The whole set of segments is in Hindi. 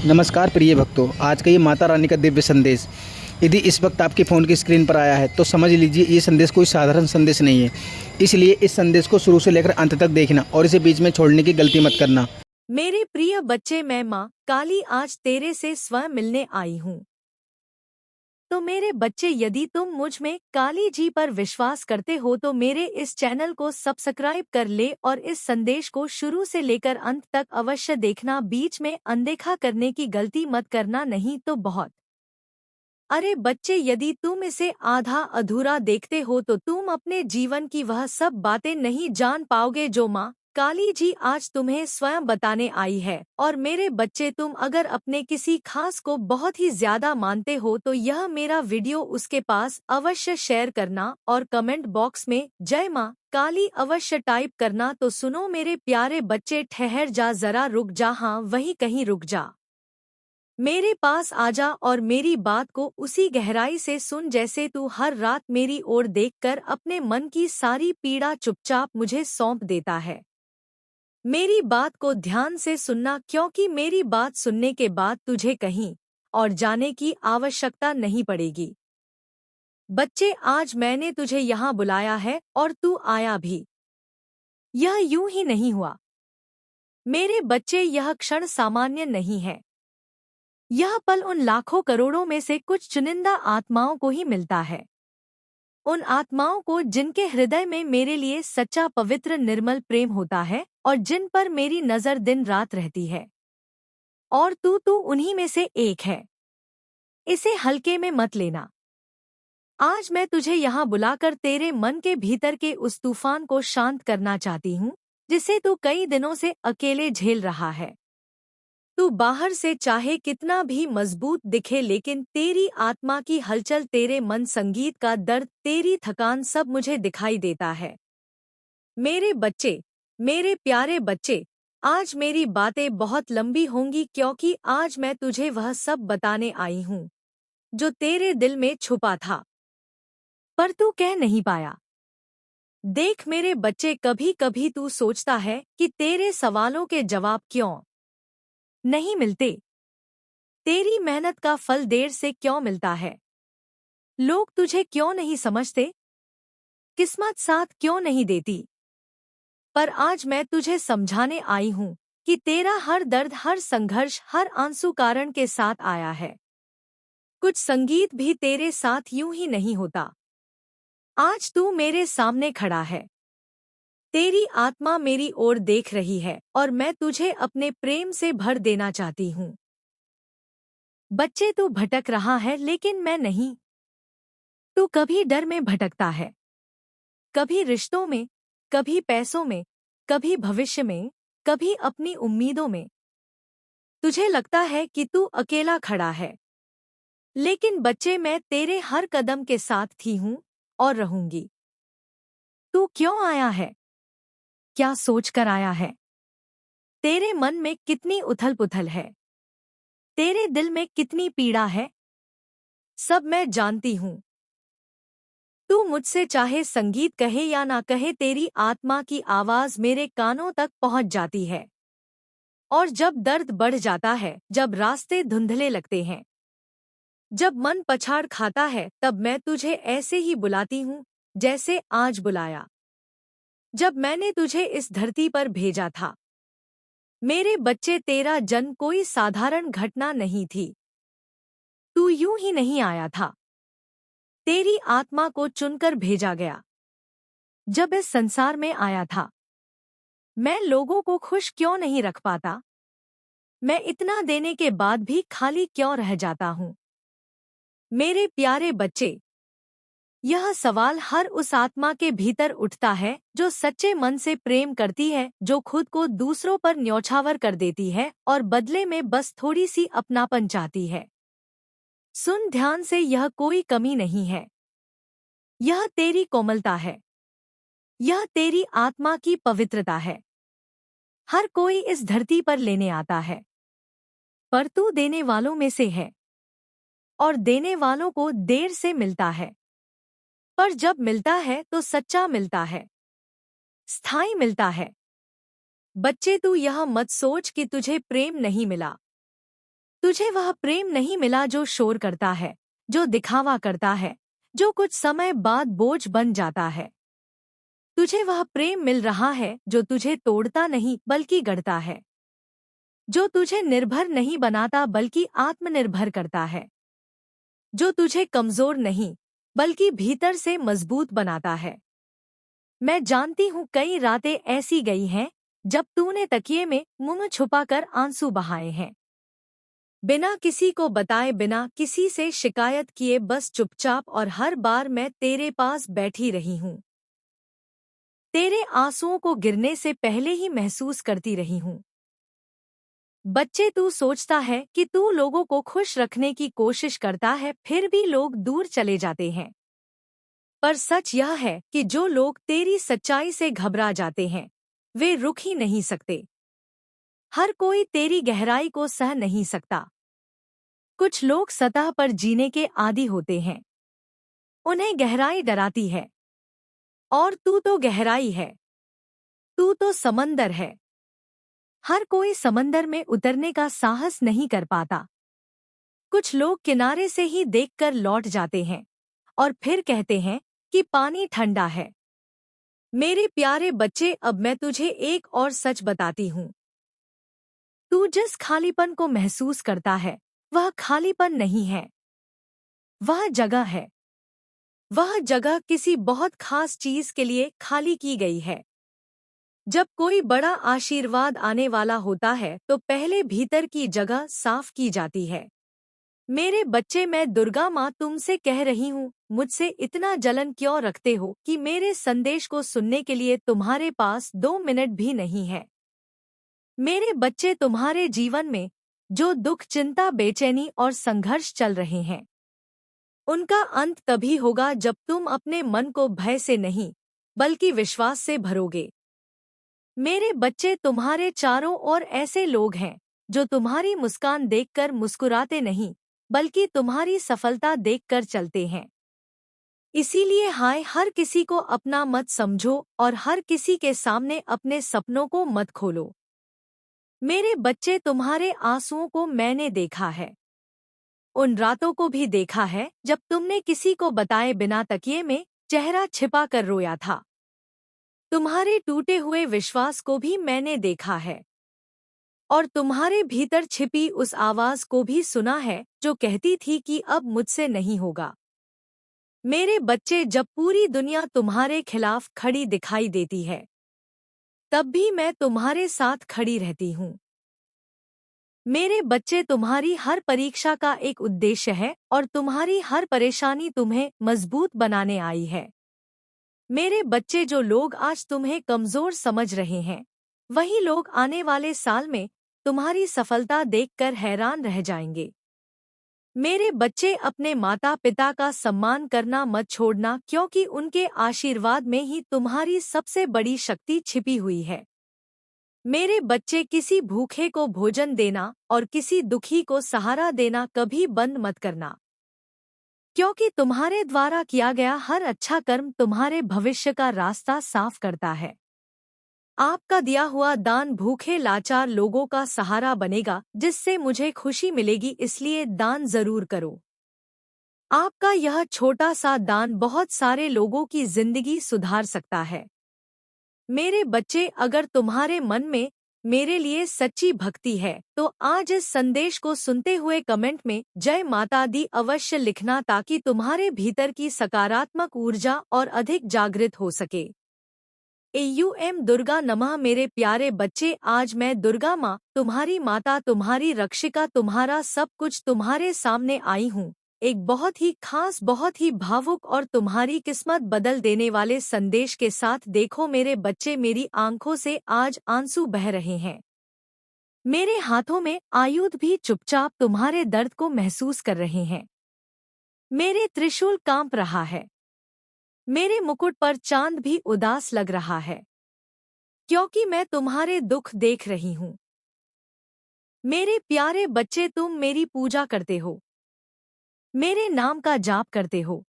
नमस्कार प्रिय भक्तों, आज का ये माता रानी का दिव्य संदेश यदि इस वक्त आपके फ़ोन की स्क्रीन पर आया है तो समझ लीजिए ये संदेश कोई साधारण संदेश नहीं है। इसलिए इस संदेश को शुरू से लेकर अंत तक देखना और इसे बीच में छोड़ने की गलती मत करना। मेरे प्रिय बच्चे, मैं माँ काली आज तेरे से स्वयं मिलने आई हूँ। तो मेरे बच्चे, यदि तुम मुझ में काली जी पर विश्वास करते हो तो मेरे इस चैनल को सब्सक्राइब कर ले और इस संदेश को शुरू से लेकर अंत तक अवश्य देखना। बीच में अनदेखा करने की गलती मत करना, नहीं तो बहुत। अरे बच्चे, यदि तुम इसे आधा अधूरा देखते हो तो तुम अपने जीवन की वह सब बातें नहीं जान पाओगे जो माँ काली जी आज तुम्हें स्वयं बताने आई है। और मेरे बच्चे, तुम अगर अपने किसी खास को बहुत ही ज्यादा मानते हो तो यह मेरा वीडियो उसके पास अवश्य शेयर करना और कमेंट बॉक्स में जय माँ काली अवश्य टाइप करना। तो सुनो मेरे प्यारे बच्चे, ठहर जा, जरा रुक जा, हाँ वहीं कहीं रुक जा। मेरे पास आजा और मेरी बात को उसी गहराई से सुन जैसे तू हर रात मेरी ओर देखकर अपने मन की सारी पीड़ा चुपचाप मुझे सौंप देता है। मेरी बात को ध्यान से सुनना, क्योंकि मेरी बात सुनने के बाद तुझे कहीं और जाने की आवश्यकता नहीं पड़ेगी। बच्चे, आज मैंने तुझे यहाँ बुलाया है और तू आया भी। यह यूं ही नहीं हुआ मेरे बच्चे, यह क्षण सामान्य नहीं है। यह पल उन लाखों करोड़ों में से कुछ चुनिंदा आत्माओं को ही मिलता है। उन आत्माओं को जिनके हृदय में मेरे लिए सच्चा पवित्र निर्मल प्रेम होता है और जिन पर मेरी नजर दिन रात रहती है। और तू उन्हीं में से एक है। इसे हल्के में मत लेना। आज मैं तुझे यहाँ बुलाकर तेरे मन के भीतर के उस तूफान को शांत करना चाहती हूँ जिसे तू कई दिनों से अकेले झेल रहा है। तू बाहर से चाहे कितना भी मजबूत दिखे, लेकिन तेरी आत्मा की हलचल, तेरे मन संगीत का दर्द, तेरी थकान सब मुझे दिखाई देता है। मेरे बच्चे, मेरे प्यारे बच्चे, आज मेरी बातें बहुत लंबी होंगी क्योंकि आज मैं तुझे वह सब बताने आई हूँ जो तेरे दिल में छुपा था पर तू कह नहीं पाया। देख मेरे बच्चे, कभी कभी तू सोचता है कि तेरे सवालों के जवाब क्यों नहीं मिलते, तेरी मेहनत का फल देर से क्यों मिलता है, लोग तुझे क्यों नहीं समझते, किस्मत साथ क्यों नहीं देती। पर आज मैं तुझे समझाने आई हूँ कि तेरा हर दर्द, हर संघर्ष, हर आंसू कारण के साथ आया है। कुछ संगीत भी तेरे साथ यूं ही नहीं होता। आज तू मेरे सामने खड़ा है, तेरी आत्मा मेरी ओर देख रही है और मैं तुझे अपने प्रेम से भर देना चाहती हूँ। बच्चे, तू भटक रहा है लेकिन मैं नहीं। तू कभी डर में भटकता है, कभी रिश्तों में, कभी पैसों में, कभी भविष्य में, कभी अपनी उम्मीदों में। तुझे लगता है कि तू अकेला खड़ा है, लेकिन बच्चे, मैं तेरे हर कदम के साथ थी हूँ और रहूंगी। तू क्यों आया है, क्या सोचकर आया है, तेरे मन में कितनी उथल पुथल है, तेरे दिल में कितनी पीड़ा है, सब मैं जानती हूँ। तू मुझसे चाहे संगीत कहे या ना कहे, तेरी आत्मा की आवाज मेरे कानों तक पहुंच जाती है। और जब दर्द बढ़ जाता है, जब रास्ते धुंधले लगते हैं, जब मन पछाड़ खाता है, तब मैं तुझे ऐसे ही बुलाती हूँ जैसे आज बुलाया, जब मैंने तुझे इस धरती पर भेजा था। मेरे बच्चे, तेरा जन्म कोई साधारण घटना नहीं थी। तू यूं ही नहीं आया था, तेरी आत्मा को चुनकर भेजा गया। जब इस संसार में आया था, मैं लोगों को खुश क्यों नहीं रख पाता, मैं इतना देने के बाद भी खाली क्यों रह जाता हूँ। मेरे प्यारे बच्चे, यह सवाल हर उस आत्मा के भीतर उठता है जो सच्चे मन से प्रेम करती है, जो खुद को दूसरों पर न्यौछावर कर देती है और बदले में बस थोड़ी सी अपनापन चाहती है। सुन ध्यान से, यह कोई कमी नहीं है, यह तेरी कोमलता है, यह तेरी आत्मा की पवित्रता है। हर कोई इस धरती पर लेने आता है, पर तू देने वालों में से है। और देने वालों को देर से मिलता है, पर जब मिलता है तो सच्चा मिलता है, स्थायी मिलता है। बच्चे, तू यह मत सोच कि तुझे प्रेम नहीं मिला। तुझे वह प्रेम नहीं मिला जो शोर करता है, जो दिखावा करता है, जो कुछ समय बाद बोझ बन जाता है। तुझे वह प्रेम मिल रहा है जो तुझे तोड़ता नहीं बल्कि गढ़ता है, जो तुझे निर्भर नहीं बनाता बल्कि आत्मनिर्भर करता है, जो तुझे कमजोर नहीं बल्कि भीतर से मजबूत बनाता है। मैं जानती हूँ कई रातें ऐसी गई हैं जब तूने तकिए में मुंह छुपाकर आंसू बहाए हैं, बिना किसी को बताए, बिना किसी से शिकायत किए, बस चुपचाप। और हर बार मैं तेरे पास बैठी रही हूँ, तेरे आंसुओं को गिरने से पहले ही महसूस करती रही हूँ। बच्चे, तू सोचता है कि तू लोगों को खुश रखने की कोशिश करता है, फिर भी लोग दूर चले जाते हैं। पर सच यह है कि जो लोग तेरी सच्चाई से घबरा जाते हैं, वे रुक ही नहीं सकते। हर कोई तेरी गहराई को सह नहीं सकता। कुछ लोग सतह पर जीने के आदी होते हैं, उन्हें गहराई डराती है। और तू तो गहराई है, तू तो समंदर है। हर कोई समंदर में उतरने का साहस नहीं कर पाता। कुछ लोग किनारे से ही देखकर लौट जाते हैं और फिर कहते हैं कि पानी ठंडा है। मेरे प्यारे बच्चे, अब मैं तुझे एक और सच बताती हूँ। तू जिस खालीपन को महसूस करता है, वह खालीपन नहीं है, वह जगह है। वह जगह किसी बहुत खास चीज के लिए खाली की गई है। जब कोई बड़ा आशीर्वाद आने वाला होता है तो पहले भीतर की जगह साफ की जाती है। मेरे बच्चे, मैं दुर्गा माँ तुमसे कह रही हूँ, मुझसे इतना जलन क्यों रखते हो कि मेरे संदेश को सुनने के लिए तुम्हारे पास 2 मिनट भी नहीं है। मेरे बच्चे, तुम्हारे जीवन में जो दुख, चिंता, बेचैनी और संघर्ष चल रहे हैं, उनका अंत तभी होगा जब तुम अपने मन को भय से नहीं बल्कि विश्वास से भरोगे। मेरे बच्चे, तुम्हारे चारों ओर ऐसे लोग हैं जो तुम्हारी मुस्कान देखकर मुस्कुराते नहीं बल्कि तुम्हारी सफलता देखकर चलते हैं। इसीलिए हाय, हर किसी को अपना मत समझो और हर किसी के सामने अपने सपनों को मत खोलो। मेरे बच्चे, तुम्हारे आंसुओं को मैंने देखा है। उन रातों को भी देखा है जब तुमने किसी को बताए बिना तकिए में चेहरा छिपा कर रोया था। तुम्हारे टूटे हुए विश्वास को भी मैंने देखा है और तुम्हारे भीतर छिपी उस आवाज को भी सुना है जो कहती थी कि अब मुझसे नहीं होगा। मेरे बच्चे, जब पूरी दुनिया तुम्हारे खिलाफ खड़ी दिखाई देती है, तब भी मैं तुम्हारे साथ खड़ी रहती हूँ। मेरे बच्चे, तुम्हारी हर परीक्षा का एक उद्देश्य है और तुम्हारी हर परेशानी तुम्हें मजबूत बनाने आई है। मेरे बच्चे, जो लोग आज तुम्हें कमजोर समझ रहे हैं, वही लोग आने वाले साल में तुम्हारी सफलता देखकर हैरान रह जाएंगे। मेरे बच्चे, अपने माता पिता का सम्मान करना मत छोड़ना, क्योंकि उनके आशीर्वाद में ही तुम्हारी सबसे बड़ी शक्ति छिपी हुई है। मेरे बच्चे, किसी भूखे को भोजन देना और किसी दुखी को सहारा देना कभी बंद मत करना, क्योंकि तुम्हारे द्वारा किया गया हर अच्छा कर्म तुम्हारे भविष्य का रास्ता साफ करता है। आपका दिया हुआ दान भूखे लाचार लोगों का सहारा बनेगा, जिससे मुझे खुशी मिलेगी, इसलिए दान जरूर करो। आपका यह छोटा सा दान बहुत सारे लोगों की जिंदगी सुधार सकता है। मेरे बच्चे, अगर तुम्हारे मन में मेरे लिए सच्ची भक्ति है तो आज इस संदेश को सुनते हुए कमेंट में जय माता दी अवश्य लिखना, ताकि तुम्हारे भीतर की सकारात्मक ऊर्जा और अधिक जागृत हो सके। एयूएम दुर्गा नमः। मेरे प्यारे बच्चे, आज मैं दुर्गा माँ, तुम्हारी माता, तुम्हारी रक्षिका, तुम्हारा सब कुछ तुम्हारे सामने आई हूँ, एक बहुत ही खास, बहुत ही भावुक और तुम्हारी किस्मत बदल देने वाले संदेश के साथ। देखो मेरे बच्चे, मेरी आंखों से आज आंसू बह रहे हैं, मेरे हाथों में आयुध भी चुपचाप तुम्हारे दर्द को महसूस कर रहे हैं, मेरे त्रिशूल कांप रहा है, मेरे मुकुट पर चांद भी उदास लग रहा है, क्योंकि मैं तुम्हारे दुख देख रही हूँ। मेरे प्यारे बच्चे, तुम मेरी पूजा करते हो, मेरे नाम का जाप करते हो,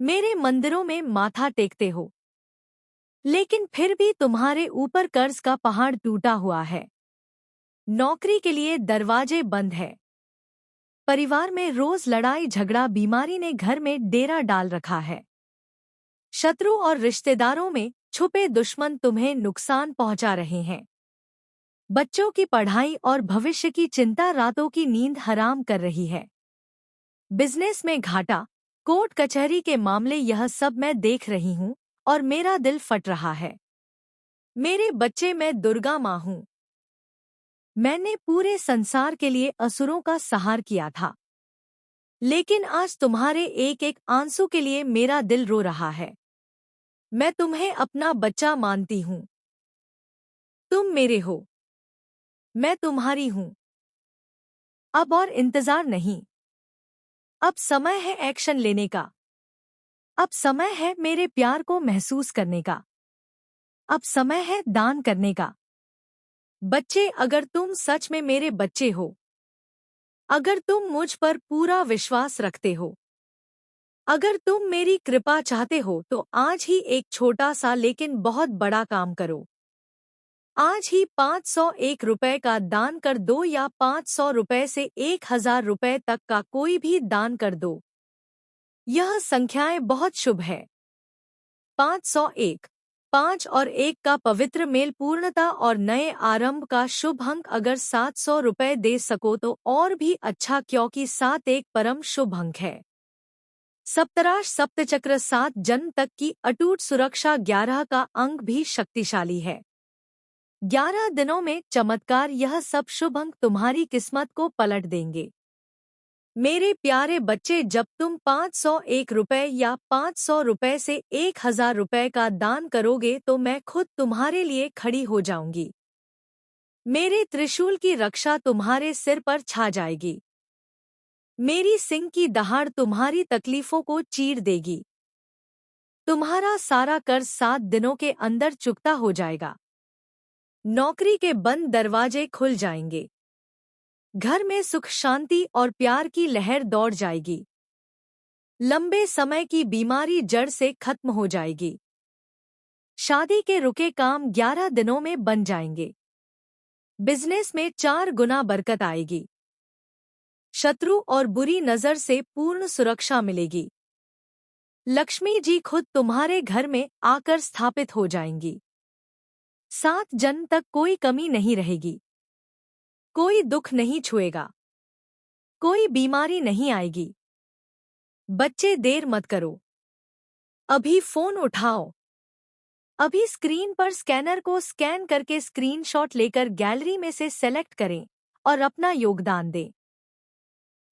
मेरे मंदिरों में माथा टेकते हो, लेकिन फिर भी तुम्हारे ऊपर कर्ज का पहाड़ टूटा हुआ है। नौकरी के लिए दरवाजे बंद है। परिवार में रोज लड़ाई झगड़ा, बीमारी ने घर में डेरा डाल रखा है। शत्रु और रिश्तेदारों में छुपे दुश्मन तुम्हें नुकसान पहुंचा रहे हैं। बच्चों की पढ़ाई और भविष्य की चिंता रातों की नींद हराम कर रही है। बिजनेस में घाटा, कोर्ट कचहरी के मामले, यह सब मैं देख रही हूँ और मेरा दिल फट रहा है। मेरे बच्चे, मैं दुर्गा माँ हूँ। मैंने पूरे संसार के लिए असुरों का संहार किया था, लेकिन आज तुम्हारे एक एक आंसू के लिए मेरा दिल रो रहा है। मैं तुम्हें अपना बच्चा मानती हूँ। तुम मेरे हो, मैं तुम्हारी हूँ। अब और इंतजार नहीं। अब समय है एक्शन लेने का। अब समय है मेरे प्यार को महसूस करने का। अब समय है दान करने का। बच्चे, अगर तुम सच में मेरे बच्चे हो, अगर तुम मुझ पर पूरा विश्वास रखते हो, अगर तुम मेरी कृपा चाहते हो, तो आज ही एक छोटा सा लेकिन बहुत बड़ा काम करो। आज ही 501 रुपए का दान कर दो, या 500 रुपए से 1000 रुपए तक का कोई भी दान कर दो। यह संख्याएं बहुत शुभ है। 501, 5 और 1 का पवित्र मेल, पूर्णता और नए आरंभ का शुभ अंक। अगर 700 रुपए दे सको तो और भी अच्छा, क्योंकि 7 एक परम शुभ अंक है। सप्तराश सप्तचक्र 7 जन्म तक की अटूट सुरक्षा, 11 का अंक भी शक्तिशाली है। 11 दिनों में चमत्कार, यह सब शुभ अंक तुम्हारी किस्मत को पलट देंगे। मेरे प्यारे बच्चे, जब तुम 501 रुपए या 500 रुपए से 1000 रुपए का दान करोगे, तो मैं खुद तुम्हारे लिए खड़ी हो जाऊंगी। मेरे त्रिशूल की रक्षा तुम्हारे सिर पर छा जाएगी। मेरी सिंह की दहाड़ तुम्हारी तकलीफों को चीर देगी। तुम्हारा सारा कर्ज 7 दिनों के अंदर चुकता हो जाएगा। नौकरी के बंद दरवाजे खुल जाएंगे। घर में सुख शांति और प्यार की लहर दौड़ जाएगी। लंबे समय की बीमारी जड़ से खत्म हो जाएगी। शादी के रुके काम 11 दिनों में बन जाएंगे। बिजनेस में 4 गुना बरकत आएगी। शत्रु और बुरी नजर से पूर्ण सुरक्षा मिलेगी। लक्ष्मी जी खुद तुम्हारे घर में आकर स्थापित हो जाएंगी। 7 जन्म तक कोई कमी नहीं रहेगी। कोई दुख नहीं छुएगा। कोई बीमारी नहीं आएगी। बच्चे, देर मत करो। अभी फोन उठाओ। अभी स्क्रीन पर स्कैनर को स्कैन करके स्क्रीनशॉट लेकर गैलरी में से सेलेक्ट करें और अपना योगदान दें।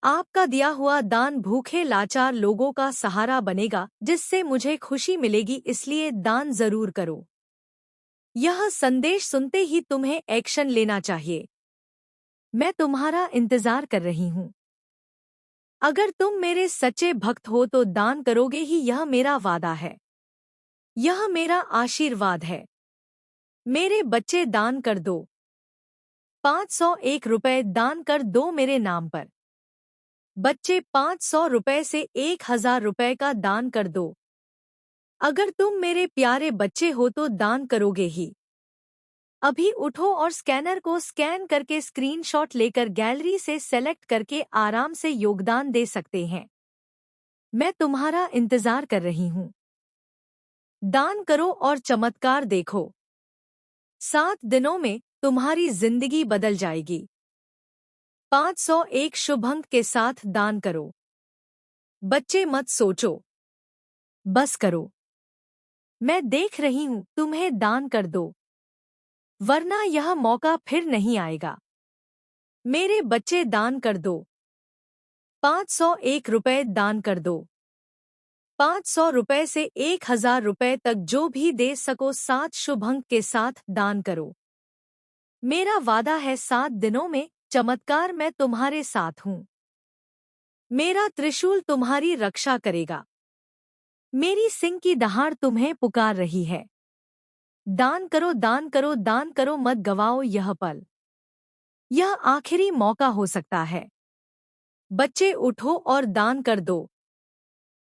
आपका दिया हुआ दान भूखे लाचार लोगों का सहारा बनेगा, जिससे मुझे खुशी मिलेगी, इसलिए दान जरूर करो। यह संदेश सुनते ही तुम्हें एक्शन लेना चाहिए। मैं तुम्हारा इंतजार कर रही हूँ। अगर तुम मेरे सच्चे भक्त हो तो दान करोगे ही, यह मेरा वादा है। यह मेरा आशीर्वाद है। मेरे बच्चे, दान कर दो। 501 रुपए दान कर दो मेरे नाम पर। बच्चे, 500 रुपए से 1000 रुपए का दान कर दो। अगर तुम मेरे प्यारे बच्चे हो तो दान करोगे ही। अभी उठो और स्कैनर को स्कैन करके स्क्रीनशॉट लेकर गैलरी से सेलेक्ट करके आराम से योगदान दे सकते हैं। मैं तुम्हारा इंतजार कर रही हूँ। दान करो और चमत्कार देखो। 7 दिनों में तुम्हारी जिंदगी बदल जाएगी। 501 शुभ अंक के साथ दान करो। बच्चे, मत सोचो, बस करो। मैं देख रही हूँ, तुम्हें दान कर दो, वरना यह मौका फिर नहीं आएगा। मेरे बच्चे, दान कर दो। 501 रुपए दान कर दो। 500 रुपए से 1000 रुपए तक जो भी दे सको, 7 शुभ अंक के साथ दान करो। मेरा वादा है, 7 दिनों में चमत्कार, मैं तुम्हारे साथ हूँ। मेरा त्रिशूल तुम्हारी रक्षा करेगा। मेरी सिंह की दहाड़ तुम्हें पुकार रही है। दान करो, दान करो, दान करो, मत गवाओ यह पल। यह आखिरी मौका हो सकता है। बच्चे, उठो और दान कर दो।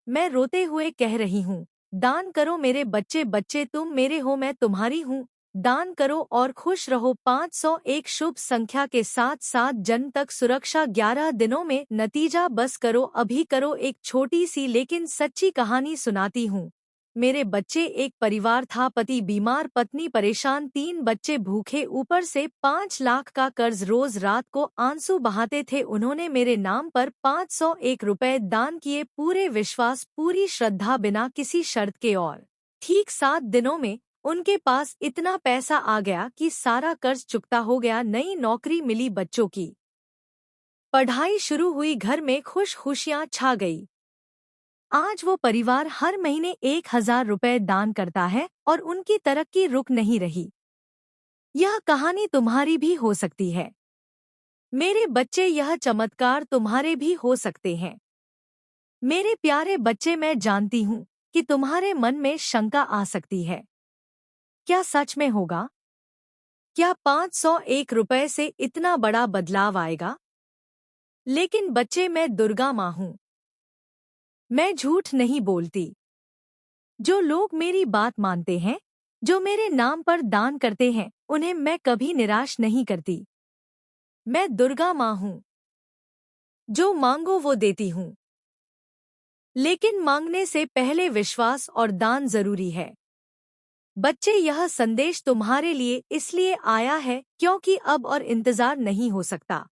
मैं रोते हुए कह रही हूँ, दान करो मेरे बच्चे। बच्चे, तुम मेरे हो, मैं तुम्हारी हूँ। दान करो और खुश रहो। 501 शुभ संख्या के साथ 7 जन तक सुरक्षा 11 दिनों में नतीजा। बस करो, अभी करो। एक छोटी सी लेकिन सच्ची कहानी सुनाती हूँ। मेरे बच्चे एक परिवार था, पति बीमार, पत्नी परेशान, 3 बच्चे भूखे, ऊपर से 5 लाख का कर्ज। रोज रात को आंसू बहाते थे। उन्होंने मेरे नाम पर 501 रुपए दान किए, पूरे विश्वास, पूरी श्रद्धा, बिना किसी शर्त के। और ठीक 7 दिनों में उनके पास इतना पैसा आ गया कि सारा कर्ज चुकता हो गया। नई नौकरी मिली, बच्चों की पढ़ाई शुरू हुई, घर में खुशियां छा गई। आज वो परिवार हर महीने 1000 रुपए दान करता है और उनकी तरक्की रुक नहीं रही। यह कहानी तुम्हारी भी हो सकती है मेरे बच्चे, यह चमत्कार तुम्हारे भी हो सकते हैं। मेरे प्यारे बच्चे, मैं जानती हूँ कि तुम्हारे मन में शंका आ सकती है, क्या सच में होगा? क्या 501 रुपए से इतना बड़ा बदलाव आएगा? लेकिन बच्चे, मैं दुर्गा माँ हूँ, मैं झूठ नहीं बोलती। जो लोग मेरी बात मानते हैं, जो मेरे नाम पर दान करते हैं, उन्हें मैं कभी निराश नहीं करती। मैं दुर्गा माँ हूँ, जो मांगो वो देती हूँ। लेकिन मांगने से पहले विश्वास और दान जरूरी है। बच्चे, यह संदेश तुम्हारे लिए इसलिए आया है क्योंकि अब और इंतजार नहीं हो सकता।